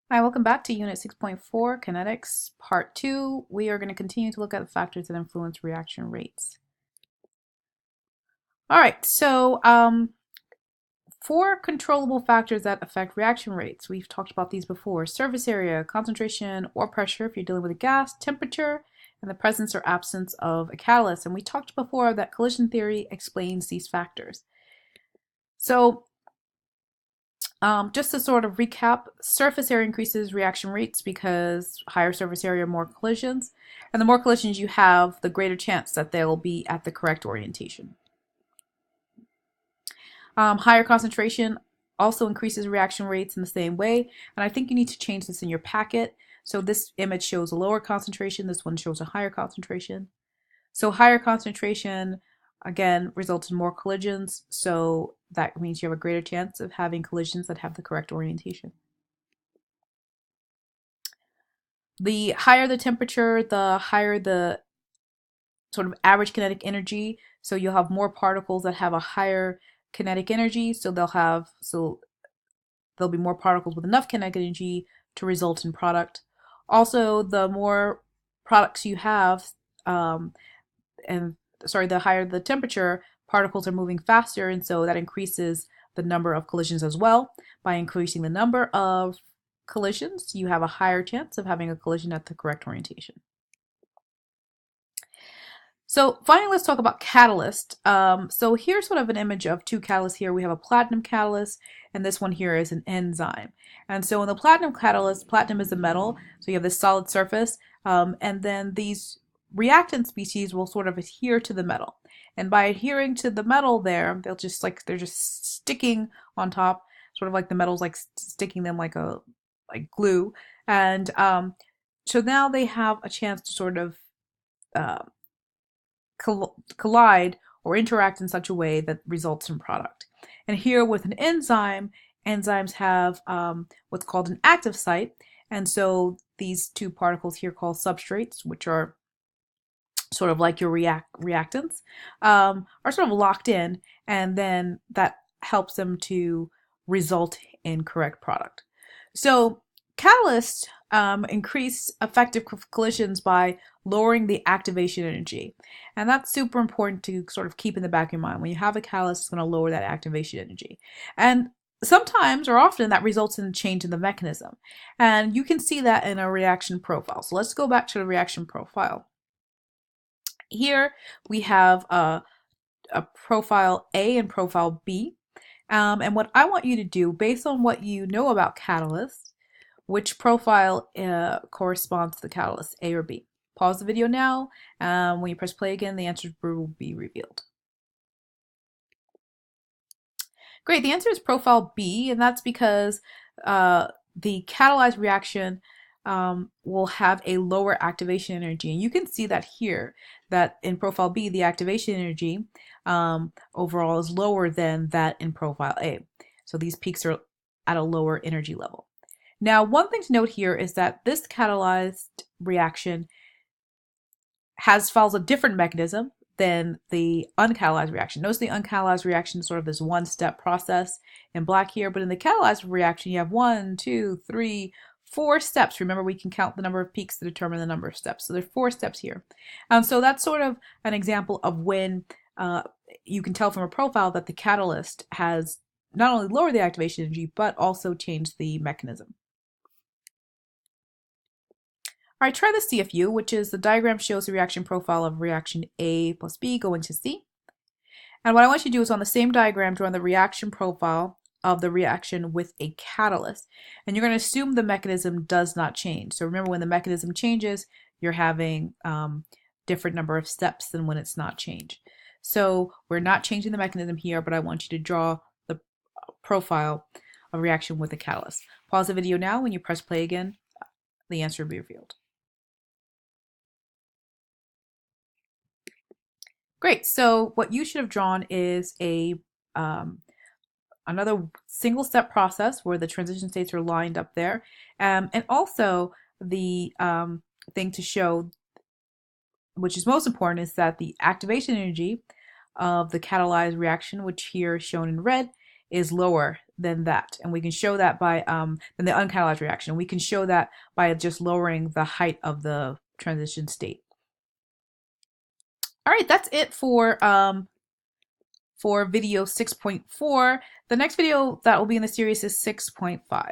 Hi, welcome back to Unit 6.4, Kinetics, Part 2. We are going to continue to look at the factors that influence reaction rates. All right, so for controllable factors that affect reaction rates, we've talked about these before: surface area, concentration or pressure if you're dealing with a gas, temperature, and the presence or absence of a catalyst. And we talked before that collision theory explains these factors. So just to sort of recap, surface area increases reaction rates because higher surface area, more collisions. And the more collisions you have, the greater chance that they will be at the correct orientation. Higher concentration also increases reaction rates in the same way. And I think you need to change this in your packet. So this image shows a lower concentration. This one shows a higher concentration. So higher concentration, again, results in more collisions. So that means you have a greater chance of having collisions that have the correct orientation. The higher the temperature, the higher the sort of average kinetic energy. So you'll have more particles that have a higher kinetic energy. So there'll be more particles with enough kinetic energy to result in product. Also, the more products you have, the higher the temperature, particles are moving faster, and so that increases the number of collisions as well. By increasing the number of collisions, you have a higher chance of having a collision at the correct orientation. So finally, let's talk about catalyst. So here's sort of an image of two catalysts here. We have a platinum catalyst, and this one here is an enzyme. And so in the platinum catalyst, platinum is a metal, so you have this solid surface, and then these reactant species will sort of adhere to the metal. And by adhering to the metal there, they're just sticking on top, sort of like the metal's like sticking them like glue. And so now they have a chance to sort of uh, collide or interact in such a way that results in product. And here with an enzyme, enzymes have what's called an active site. And so these two particles here called substrates, which are sort of like your reactants, are sort of locked in, and then that helps them to result in correct product. So catalysts increase effective collisions by lowering the activation energy. And that's super important to sort of keep in the back of your mind. When you have a catalyst, it's going to lower that activation energy. And sometimes or often that results in a change in the mechanism. And you can see that in a reaction profile. So let's go back to the reaction profile. Here we have a profile A and profile B. And what I want you to do, based on what you know about catalysts, which profile corresponds to the catalyst, A or B? Pause the video now. When you press play again, the answers will be revealed. Great, the answer is profile B, and that's because the catalyzed reaction will have a lower activation energy. And you can see that here, that in profile B, the activation energy overall is lower than that in profile A. So these peaks are at a lower energy level. Now, one thing to note here is that this catalyzed reaction follows a different mechanism than the uncatalyzed reaction. Notice the uncatalyzed reaction is sort of this one-step process in black here, but in the catalyzed reaction, you have 1, 2, 3, 4 steps. Remember, we can count the number of peaks to determine the number of steps. So there's 4 steps here. So that's sort of an example of when you can tell from a profile that the catalyst has not only lowered the activation energy, but also changed the mechanism. All right, try the CFU, which is the diagram shows the reaction profile of reaction A plus B going to C. And what I want you to do is on the same diagram, draw the reaction profile of the reaction with a catalyst. And you're going to assume the mechanism does not change. So remember, when the mechanism changes, you're having different number of steps than when it's not changed. So we're not changing the mechanism here, but I want you to draw the profile of reaction with a catalyst. Pause the video now. When you press play again, the answer will be revealed. Great, so what you should have drawn is another single step process where the transition states are lined up there. And also the thing to show, which is most important, is that the activation energy of the catalyzed reaction, which here is shown in red, is lower than that. And we can show that by than the uncatalyzed reaction. We can show that by just lowering the height of the transition state. All right, that's it for video 6.4. The next video that will be in the series is 6.5.